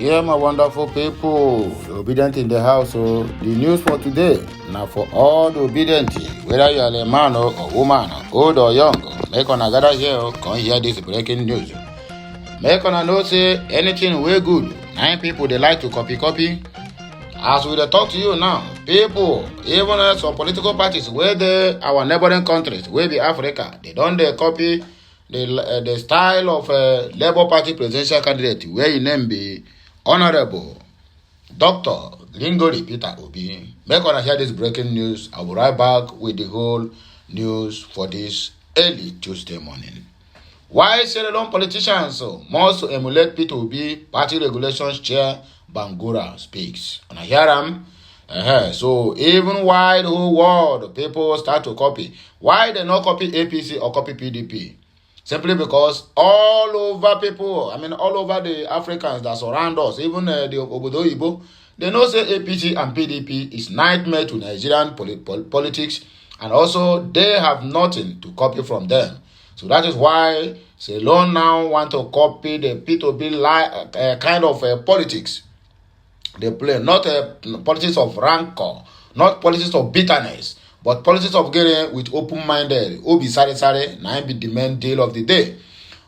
Yeah, my wonderful people, the obedient in the house. So the news for today, now for all the obedient, whether you are a man or woman, old or young, make on a gather here, come hear this breaking news. Make on a know say anything way good. 9 people they like to copy. As we talk to you now, people, even some political parties where our neighboring countries, where be Africa, they don't copy the style of Labour Party presidential candidate where his name be Honorable Dr. Lingori Peter Obi. Make una hear this breaking news. I will be right back with the whole news for this early Tuesday morning. Why Sierra Leone politicians must emulate Peter Obi party regulations chair Bangura speaks. And I hear them. So even why the whole world people start to copy, why they not copy APC or copy PDP? Simply because all over people, all over the Africans that surround us, even the Obodo Igbo, they know say APC and PDP is nightmare to Nigerian politics, and also they have nothing to copy from them. So that is why Ceylon now want to copy the P2B kind of politics. They play not politics of rancor, not politics of bitterness, but politics of getting with open-minded. Obi sare now be the main deal of the day.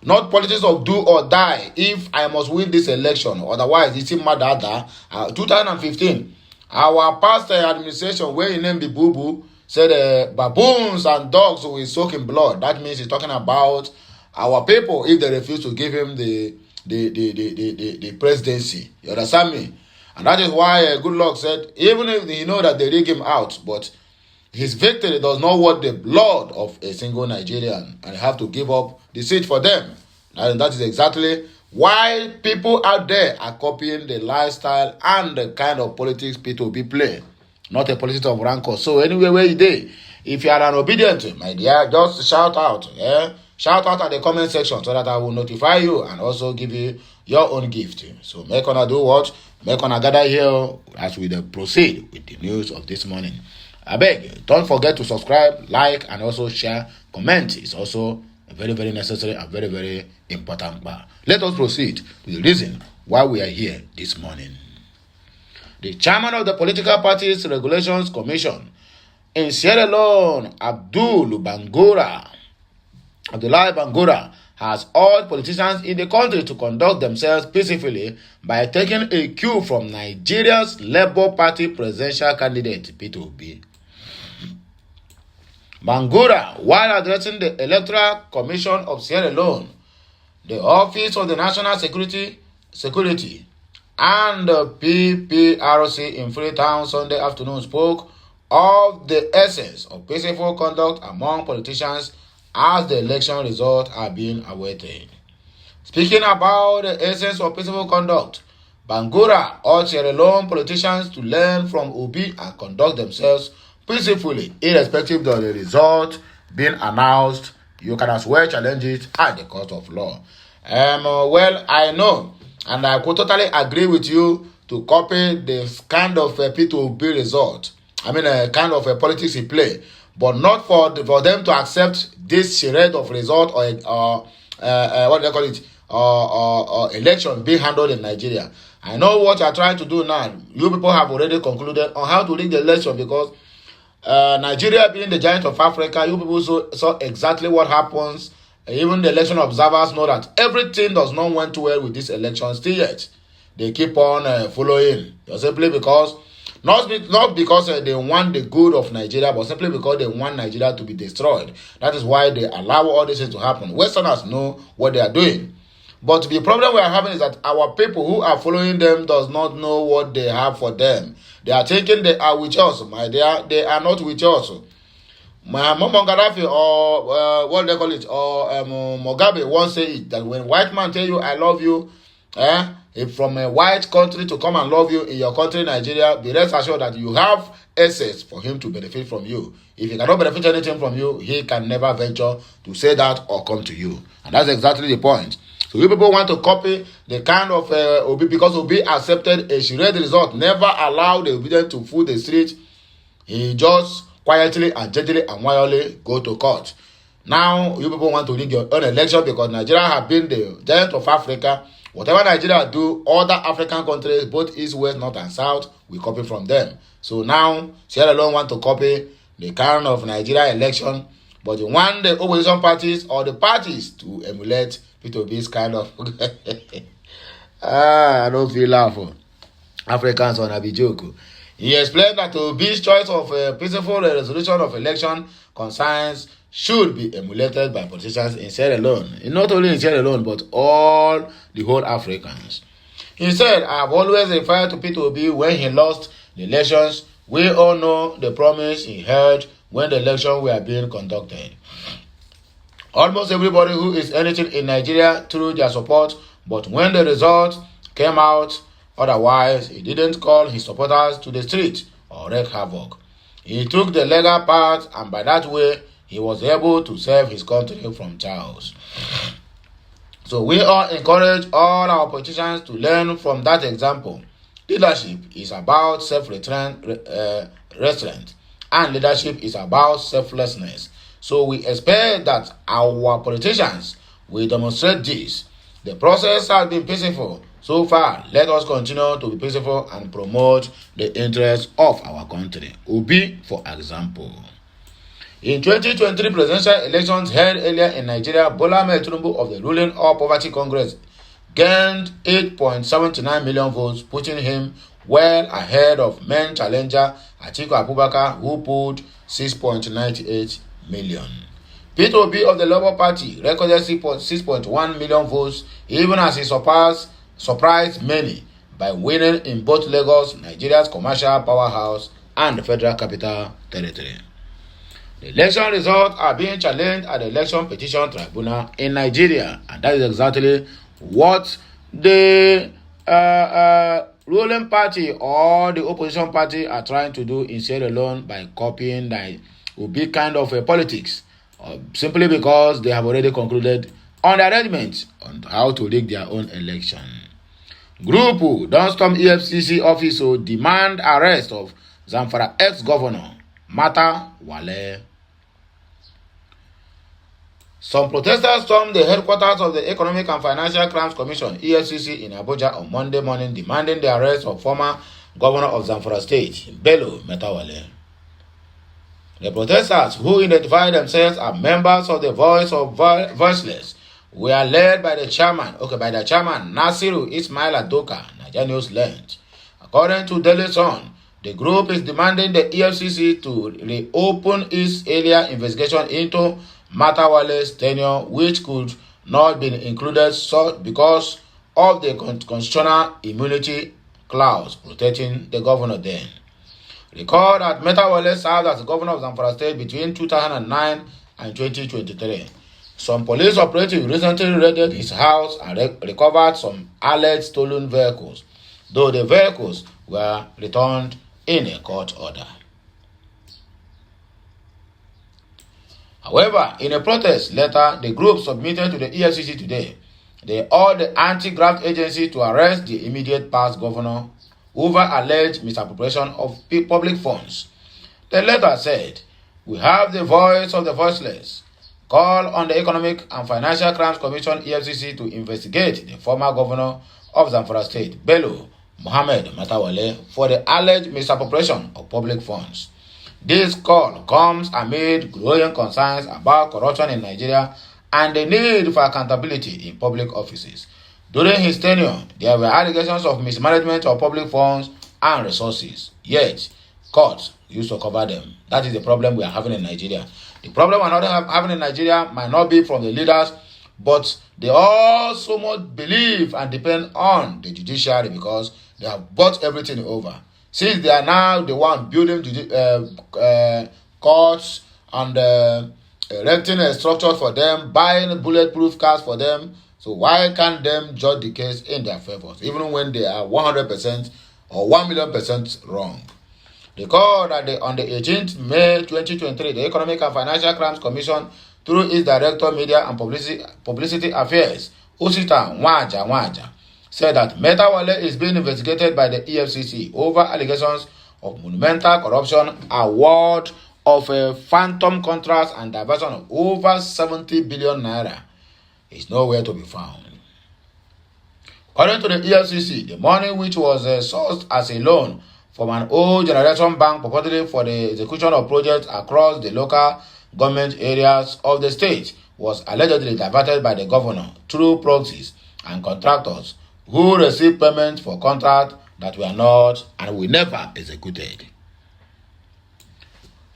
Not politics of do or die. If I must win this election, otherwise it's in matter. 2015, our past administration, where in name be Boo Boo, said baboons and dogs will soak in blood. That means he's talking about our people if they refuse to give him the presidency. You understand me? And that is why Goodluck said, even if he know that they rig him out, but his victory does not want the blood of a single Nigerian, and have to give up the seat for them. And that is exactly why people out there are copying the lifestyle and the kind of politics P2B play, not a politics of rancor. So anyway, where you dey, if you are an obedient, my dear, just shout out. Shout out at the comment section so that I will notify you and also give you your own gift. So make una do what? Make una gather here as we proceed with the news of this morning. I beg, don't forget to subscribe, like, and also share, comment. It's also very, very necessary and very, very important. But let us proceed to the reason why we are here this morning. The chairman of the Political Parties Regulations Commission in Sierra Leone, Abdullahi Bangura, has urged politicians in the country to conduct themselves peacefully by taking a cue from Nigeria's Labour Party presidential candidate, Peter Obi. Bangura, while addressing the Electoral Commission of Sierra Leone, the Office of the National Security and the PPRC in Freetown Sunday afternoon, spoke of the essence of peaceful conduct among politicians as the election results are being awaited. Speaking about the essence of peaceful conduct, Bangura urged Sierra Leone politicians to learn from Obi and conduct themselves peacefully, irrespective of the result being announced. You can as well challenge it at the court of law. Well, I know, and I could totally agree with you to copy this kind of P2B result. Kind of politics he play, but not for them to accept this charade of result or what do they call it, or election being handled in Nigeria. I know what you are trying to do now. You people have already concluded on how to rig the election, because Nigeria being the giant of Africa, you people saw exactly what happens. Even the election observers know that everything does not went well with this election still yet. They keep on following, simply because not because they want the good of Nigeria, but simply because they want Nigeria to be destroyed. That is why they allow all this to happen. Westerners know what they are doing. But the problem we are having is that our people who are following them does not know what they have for them. They are thinking they are with us, my dear. They are not with us. Muammar Gaddafi or what they call it, or Mugabe once say it, that when white man tell you I love you, if from a white country to come and love you in your country, Nigeria, be rest assured that you have assets for him to benefit from you. If he cannot benefit anything from you, he can never venture to say that or come to you. And that's exactly the point. So you people want to copy the kind of Obi, because Obi accepted a charade result, never allowed the obedient to fool the street. He just quietly and gently and quietly go to court. Now you people want to rig your own election because Nigeria have been the giant of Africa Whatever Nigeria do, other African countries, both east, west, north, and south, we copy from them. So now, Sierra Leone want to copy the kind of Nigeria election, but they want the opposition parties or the parties to emulate P2B's kind of. I don't feel laughing. Africans on a big joke. He explained that Obi's choice of a peaceful resolution of election concerns should be emulated by politicians in Sierra Leone. Not only in Sierra Leone, but all the whole Africans. He said, I have always referred to P2B when he lost the elections. We all know the promise he held when the elections were being conducted. Almost everybody who is anything in Nigeria threw their support, but when the result came out otherwise, he didn't call his supporters to the street or wreak havoc. He took the legal path, and by that way, he was able to save his country from chaos. So we all encourage all our politicians to learn from that example. Leadership is about self-restraint, and leadership is about selflessness. So we expect that our politicians will demonstrate this. The process has been peaceful so far. Let us continue to be peaceful and promote the interests of our country. Obi, for example. In 2023 presidential elections held earlier in Nigeria, Bola Ahmed Tinubu of the ruling All Poverty Congress gained 8.79 million votes, putting him well ahead of main challenger Atiku Abubakar, who pulled 6.98 million. P2B of the Labour Party recorded 6.1 million votes, even as he surprised many by winning in both Lagos, Nigeria's commercial powerhouse, and the Federal Capital Territory. The election results are being challenged at the Election Petition Tribunal in Nigeria, and that is exactly what the ruling party or the opposition party are trying to do in Sierra Leone by copying the Obi kind of politics, simply because they have already concluded on the arrangement on how to rig their own election. Group who don't storm EFCC office to demand arrest of Zamfara ex-governor Mata Wale. Some protesters stormed the headquarters of the Economic and Financial Crimes Commission (EFCC) in Abuja on Monday morning, demanding the arrest of former governor of Zamfara State, Bello Matawalle. The protesters, who identified themselves as members of the Voice of Voiceless, were led by the chairman, Nasiru Ismail Adoka, Nigeria News learned. According to Daily Sun, the group is demanding the EFCC to reopen its earlier investigation into Matawale's tenure, which could not be included because of the constitutional immunity clause protecting the governor then. Recall that Matawale served as governor of Zamfara State between 2009 and 2023. Some police operatives recently raided his house and recovered some alleged stolen vehicles, though the vehicles were returned in a court order. However, in a protest letter the group submitted to the EFCC today, they urged the anti-graft agency to arrest the immediate past governor over alleged misappropriation of public funds. The letter said, "We have the voice of the voiceless. Call on the Economic and Financial Crimes Commission (EFCC) to investigate the former governor of Zamfara State, Bello Mohammed Matawalle, for the alleged misappropriation of public funds." This call comes amid growing concerns about corruption in Nigeria and the need for accountability in public offices. During his tenure, there were allegations of mismanagement of public funds and resources. Yet, courts used to cover them. That is the problem we are having in Nigeria. The problem we are not having in Nigeria might not be from the leaders, but they also must believe and depend on the judiciary because they have bought everything over. Since they are now the one building courts and erecting a structure for them, buying bulletproof cars for them, so why can't them judge the case in their favor, even when they are 100% or 1,000,000% wrong? Recall that on the 18th May 2023, the Economic and Financial Crimes Commission, through its Director Media and Publicity Affairs, Osita Nwaja, said that Matawalle is being investigated by the EFCC over allegations of monumental corruption, award of a phantom contracts, and diversion of over 70 billion naira. Is nowhere to be found. According to the EFCC, the money which was sourced as a loan from an old generation bank purportedly for the execution of projects across the local government areas of the state was allegedly diverted by the governor through proxies and contractors who received payments for contracts that were not and were never executed.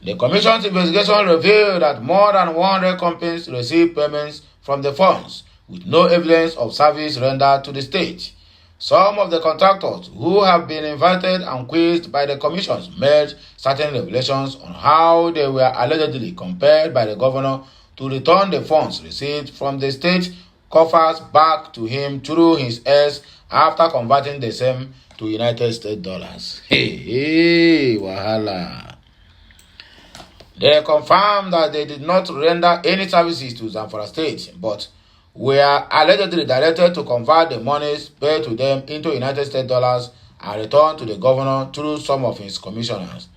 The Commission's investigation revealed that more than 100 companies received payments from the funds with no evidence of service rendered to the state. Some of the contractors who have been invited and quizzed by the commissions made certain revelations on how they were allegedly compelled by the governor to return the funds received from the state coffers back to him through his heirs after converting the same to United States dollars. Hey, wahala. They confirmed that they did not render any services to Zamfara State, but were allegedly directed to convert the monies paid to them into United States dollars and return to the governor through some of his commissioners,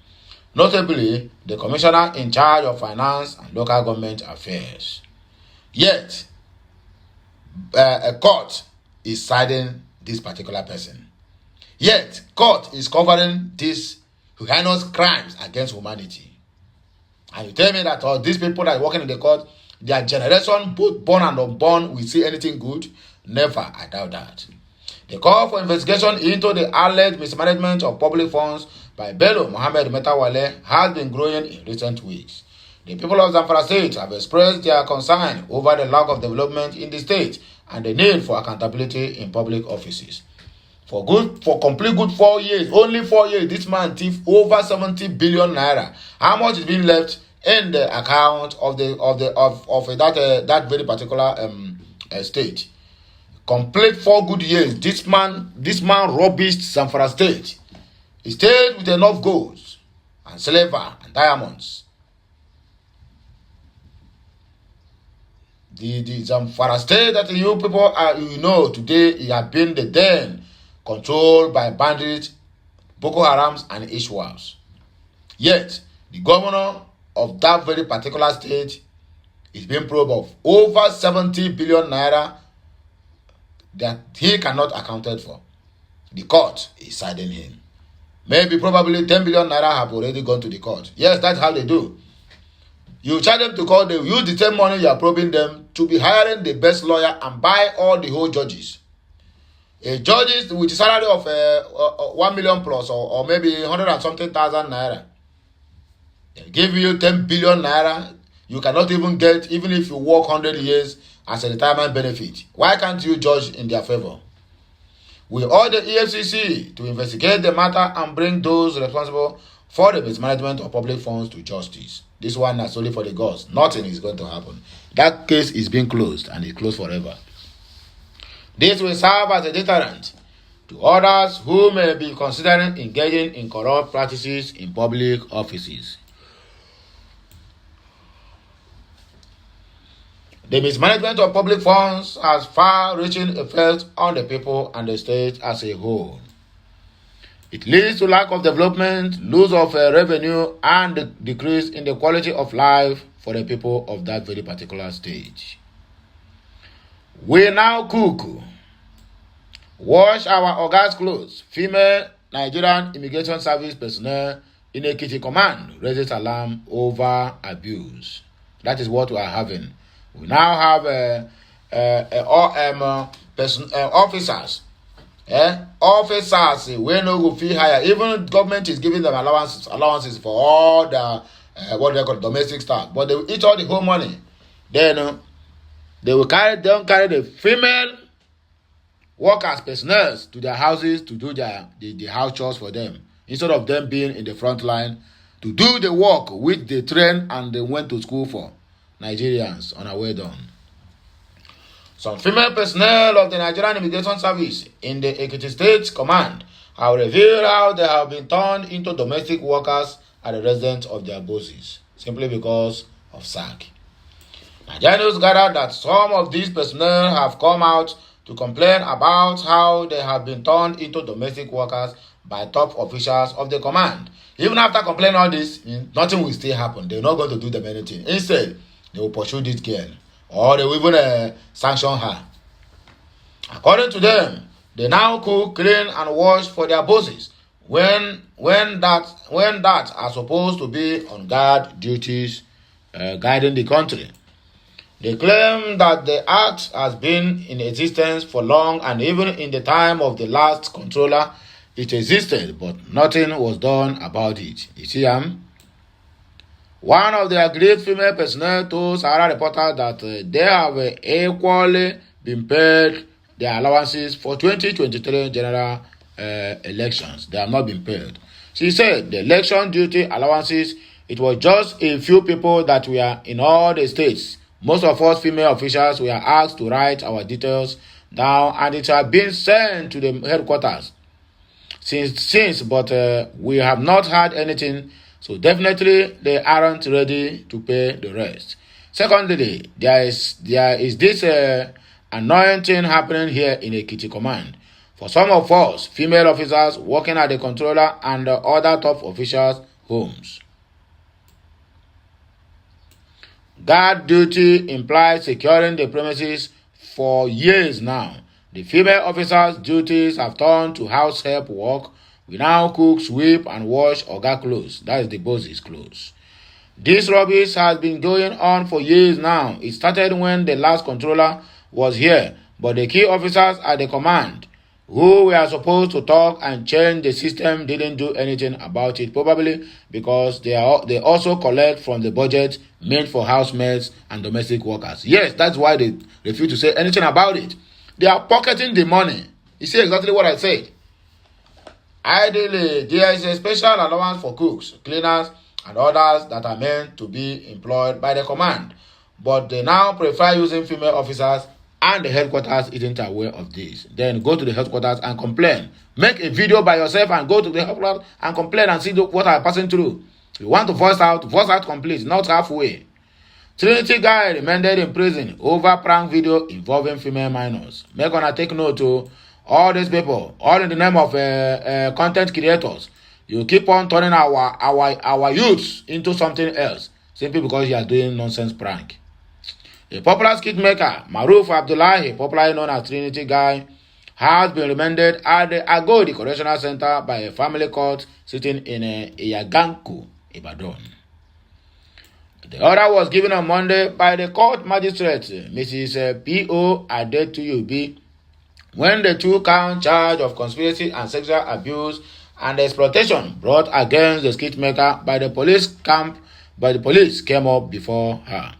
notably the commissioner in charge of finance and local government affairs. Yet, a court is siding this particular person. Yet, court is covering these heinous crimes against humanity. And you tell me that all these people that are working in the court, their generation, both born and unborn, will see anything good? Never, I doubt that. The call for investigation into the alleged mismanagement of public funds by Bello Mohammed Metawale has been growing in recent weeks. The people of Zamfara State have expressed their concern over the lack of development in the state and the need for accountability in public offices. For complete good 4 years, only 4 years, this man thieved over 70 billion naira. How much is being left in the account of that very particular state? Complete 4 good years. This man rubbished Zamfara State. He stayed with enough gold and silver and diamonds. The Zamfara State that you people are, today, it has been the den controlled by bandits, Boko Harams, and Ishwals. Yet, the governor of that very particular state is being probed of over 70 billion naira that he cannot account for. The court is siding him. Maybe probably 10 billion naira have already gone to the court. Yes, that's how they do. You charge them to court, they will use the same money you are probing them to be hiring the best lawyer and buy all the whole judges. A judge with a salary of 1 million plus or maybe 100 and something thousand naira. They give you 10 billion naira. You cannot even get, even if you work 100 years as a retirement benefit. Why can't you judge in their favor? We order the EFCC to investigate the matter and bring those responsible for the mismanagement of public funds to justice. This one is only for the gods. Nothing is going to happen. That case is being closed and it's closed forever. This will serve as a deterrent to others who may be considering engaging in corrupt practices in public offices. The mismanagement of public funds has far-reaching effects on the people and the state as a whole. It leads to lack of development, loss of revenue, and decrease in the quality of life for the people of that very particular stage. We now cook, wash our Oga's clothes. Female Nigerian Immigration Service personnel in Ekiti Command raises alarm over abuse. That is what we are having. We now have officers. Officers we no go fee higher. Even government is giving them allowances for all the what they call domestic staff, but they will eat all the whole money. Then they will carry the female workers, personnel to their houses to do the house chores for them, instead of them being in the front line to do the work which they train and they went to school for. Nigerians on our way down. Some female personnel of the Nigerian Immigration Service in the Ekiti State Command have revealed how they have been turned into domestic workers at the residence of their bosses, simply because of SAC. Nigerians gathered that some of these personnel have come out to complain about how they have been turned into domestic workers by top officials of the command. Even after complaining all this, nothing will still happen. They're not going to do them anything. Instead, they will pursue this girl, or they will even sanction her. According to them, They now cook, clean, and wash for their bosses when that are supposed to be on guard duties guiding the country. They claim that the act has been in existence for long, and even in the time of the last controller, it existed, but nothing was done about it. You see, one of their great female personnel told Sahara reporter that they have equally been paid their allowances for 2023 general elections. They have not been paid. She said the election duty allowances, it was just a few people that were in all the states. Most of us female officials were asked to write our details down, and it has been sent to the headquarters since, but we have not had anything. So definitely they aren't ready to pay the rest. Secondly, there is this annoying thing happening here in Ekiti Command. For some of us, female officers working at the controller and other top officials' homes. Guard duty implies securing the premises for years now. The female officers' duties have turned to house help work. We now cook, sweep, and wash Oga clothes. That is the boss's clothes. This rubbish has been going on for years now. It started when the last controller was here, but the key officers at the command who were supposed to talk and change the system didn't do anything about it, probably because they also collect from the budget meant for housemaids and domestic workers. Yes, that's why they refuse to say anything about it. They are pocketing the money. You see exactly what I said. Ideally, there is a special allowance for cooks, cleaners, and others that are meant to be employed by the command, but they now prefer using female officers, and the headquarters isn't aware of this. Then go to the headquarters and complain. Make a video by yourself and go to the headquarters and complain and see what are passing through. You want to voice out complete, not halfway. Trinity guy remained in prison over prank video involving female minors. Make gonna take note to all these people, all in the name of content creators. You keep on turning our youths into something else simply because you are doing nonsense prank. A popular skit maker, Maruf Abdullahi, popularly known as Trinity Guy, has been remanded at the Agodi Correctional Center by a family court sitting in Iyaganku, Ibadan. The order was given on Monday by the court magistrate, Mrs. P.O. Adetuyubi, when the two-count charge of conspiracy and sexual abuse and exploitation brought against the skit maker by the police came up before her.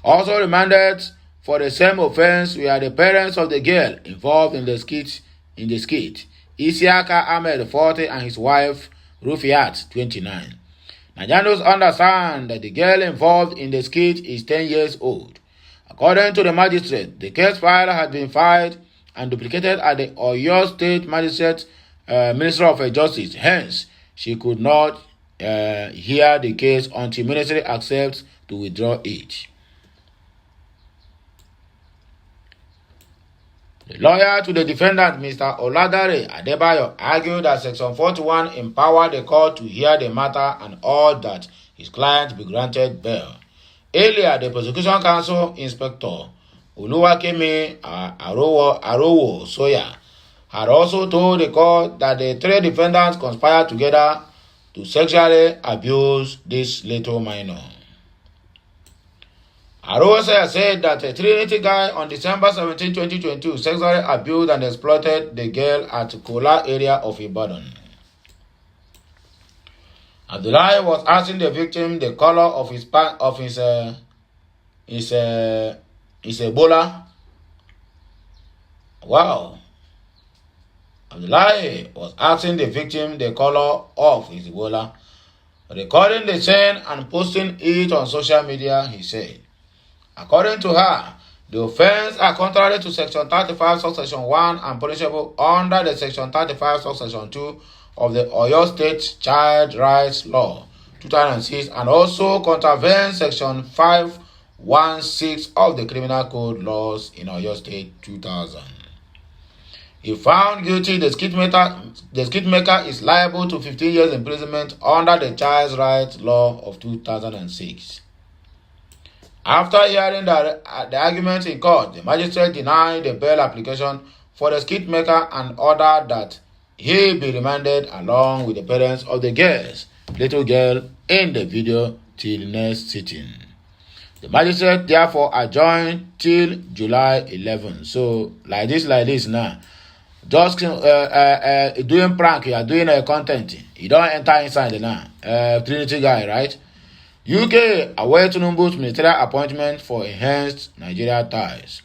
Also remanded for the same offense were the parents of the girl involved in the skit, Isiaka Ahmed, 40, and his wife, Rufiat, 29. Nigerians understand that the girl involved in the skit is 10 years old. According to the magistrate, the case file had been filed and duplicated at the Oyo State Magistrate Ministry of Justice. Hence, she could not hear the case until ministry accepts to withdraw it. The lawyer to the defendant, Mr. Oladare Adebayo, argued that Section 41 empowered the court to hear the matter and ordered that his client be granted bail. Earlier, the prosecution counsel, Inspector Oluwakemi Arowo Soya, had also told the court that the three defendants conspired together to sexually abuse this little minor. Arosa said that a Trinity guy on December 17, 2022 sexually abused and exploited the girl at Kola area of Ibadan. Abdullahi was asking the victim the color of his Ebola. Wow. Abdullahi was asking the victim the color of his Ebola. Recording the scene and posting it on social media, he said. According to her, the offense are contrary to Section 35, Subsection 1 and punishable under the Section 35, Subsection 2 of the Oyo State Child Rights Law 2006 and also contravenes Section 516 of the Criminal Code laws in Oyo State 2000. If found guilty, the skit maker is liable to 15 years imprisonment under the Child Rights Law of 2006. After hearing the argument in court, the magistrate denied the bail application for the skit maker and ordered that he be remanded along with the parents of the girls, little girl in the video till next sitting. The magistrate therefore adjourned till July 11. So like this now. Just doing prank, you are doing content. You don't enter inside now. Trinity guy, right? UK await Tinubu's ministerial appointment for enhanced Nigeria ties.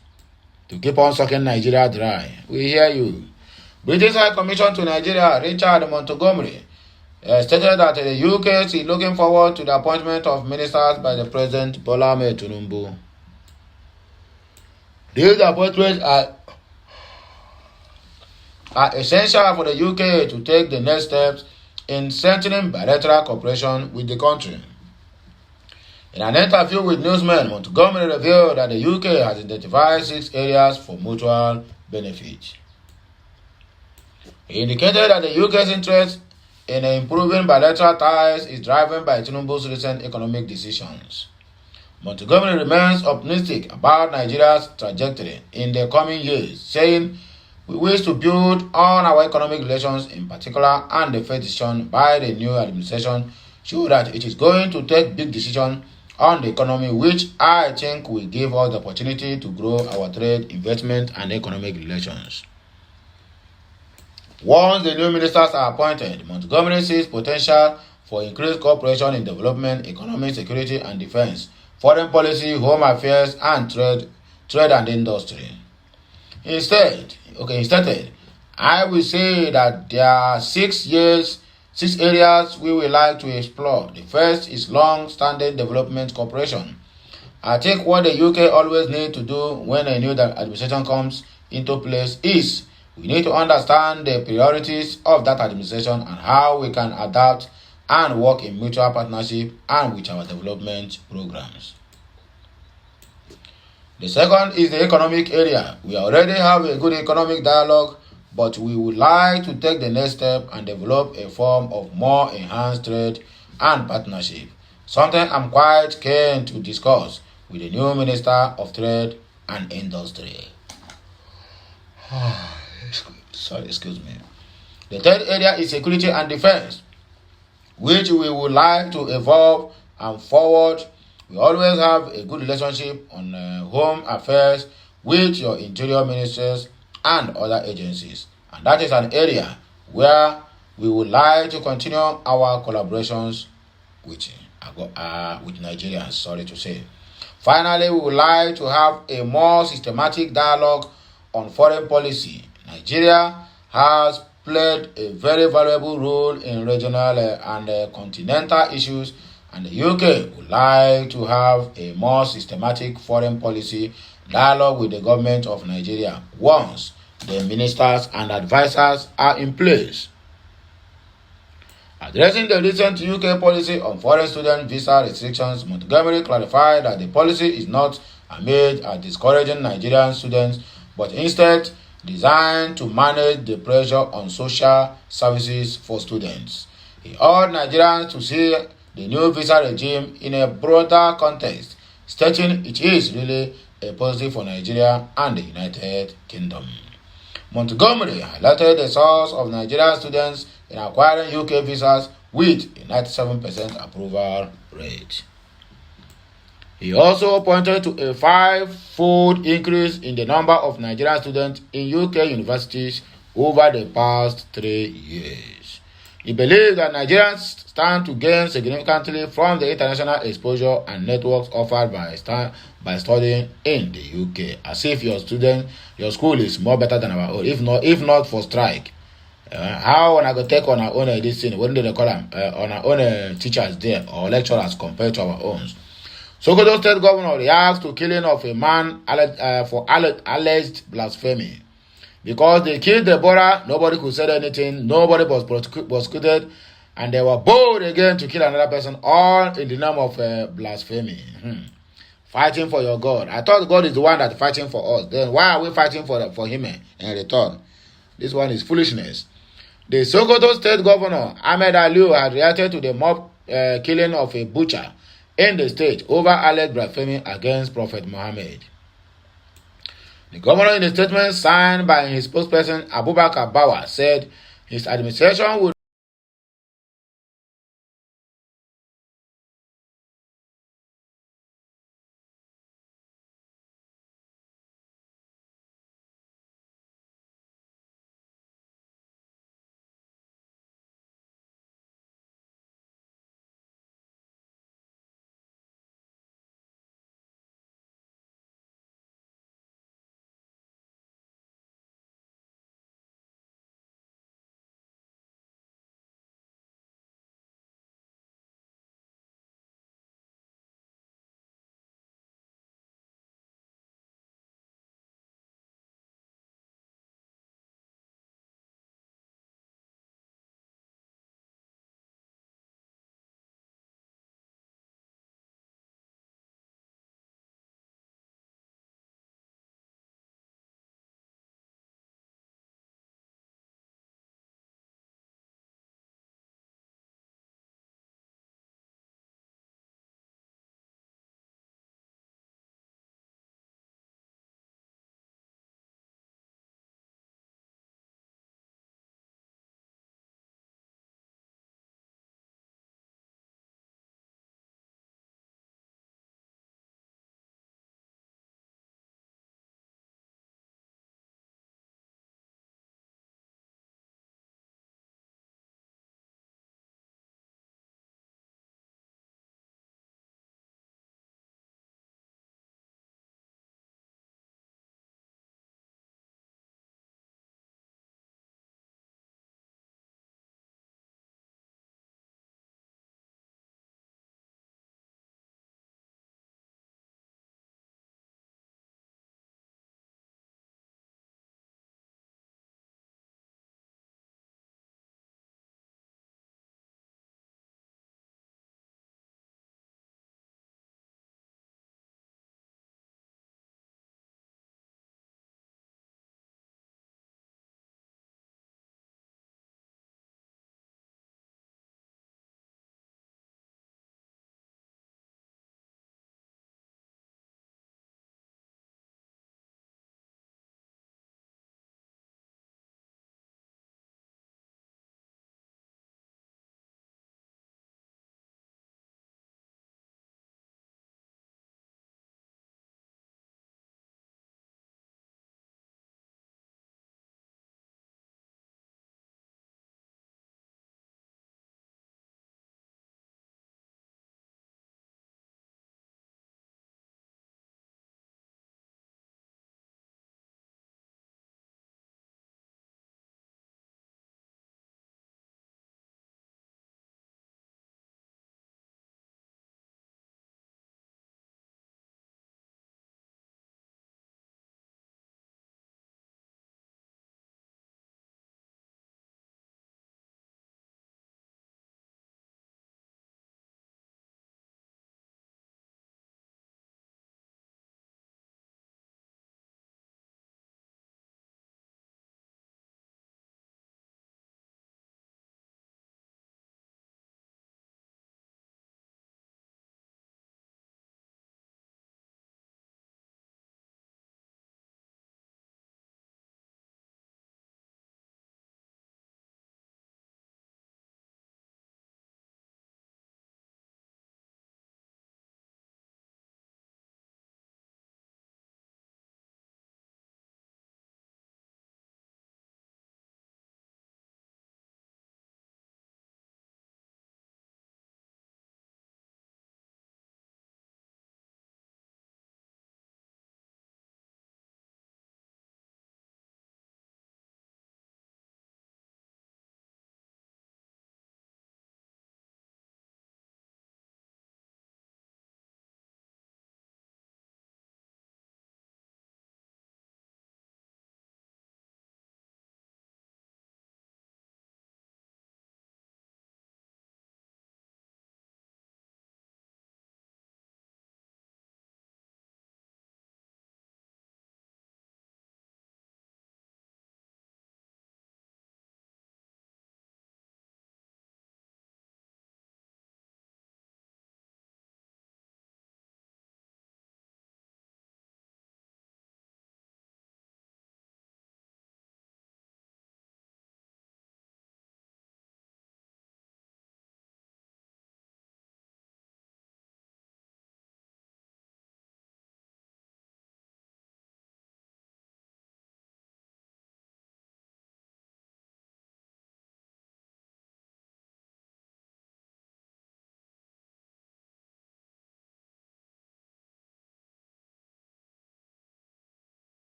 To keep on sucking Nigeria dry. We hear you. British High Commission to Nigeria, Richard Montgomery, stated that the UK is looking forward to the appointment of ministers by the President Bola Ahmed Tinubu. These appointments are essential for the UK to take the next steps in strengthening bilateral cooperation with the country. In an interview with newsmen, Montgomery revealed that the UK has identified 6 areas for mutual benefit. He indicated that the UK's interest in improving bilateral ties is driven by Tinubu's recent economic decisions. Montgomery remains optimistic about Nigeria's trajectory in the coming years, saying, "We wish to build on our economic relations in particular, and the first decision by the new administration show that it is going to take big decisions on the economy, which I think will give us the opportunity to grow our trade, investment, and economic relations." Once the new ministers are appointed, Montgomery sees potential for increased cooperation in development, economic security and defense, foreign policy, home affairs, and trade and industry. Instead, I will say that there are 6 areas we would like to explore. The first is long-standing development cooperation. I think what the UK always need to do when a new administration comes into place is we need to understand the priorities of that administration and how we can adapt and work in mutual partnership and with our development programs. The second is the economic area. We already have a good economic dialogue, but we would like to take the next step and develop a form of more enhanced trade and partnership, something I'm quite keen to discuss with the new Minister of Trade and Industry. Excuse me. The third area is security and defense, which we would like to evolve and forward. We always have a good relationship on home affairs with your interior ministers and other agencies, and that is an area where we would like to continue our collaborations with Nigerians, sorry to say. Finally, we would like to have a more systematic dialogue on foreign policy. Nigeria has played a very valuable role in regional and continental issues, and the UK would like to have a more systematic foreign policy dialogue with the government of Nigeria once the ministers and advisors are in place. Addressing the recent UK policy on foreign student visa restrictions, Montgomery clarified that the policy is not aimed at discouraging Nigerian students, but instead designed to manage the pressure on social services for students. He urged Nigerians to see the new visa regime in a broader context, stating it is really a positive for Nigeria and the United Kingdom. Montgomery highlighted the source of Nigerian students in acquiring UK visas with a 97% approval rate. He also pointed to a 5-fold increase in the number of Nigerian students in UK universities over the past 3 years. He believes that Nigerians stand to gain significantly from the international exposure and networks offered by studying in the UK, as if your school is more better than our own, if not for strike. How when I go take on our own this thing, what do they call them? On our own teachers there or lecturers compared to our own. Sokoto State Governor reacts to killing of a man for alleged blasphemy. Because they killed Deborah, nobody could say anything, nobody was prosecuted, and they were bold again to kill another person, all in the name of blasphemy. Fighting for your God. I thought God is the one that's fighting for us. Then why are we fighting for him in return? This one is foolishness. The Sokoto State Governor, Ahmed Aliu, had reacted to the mob killing of a butcher in the state over alleged blasphemy against Prophet Muhammad. The governor, in a statement signed by his spokesperson Abubakar Bawa, said his administration would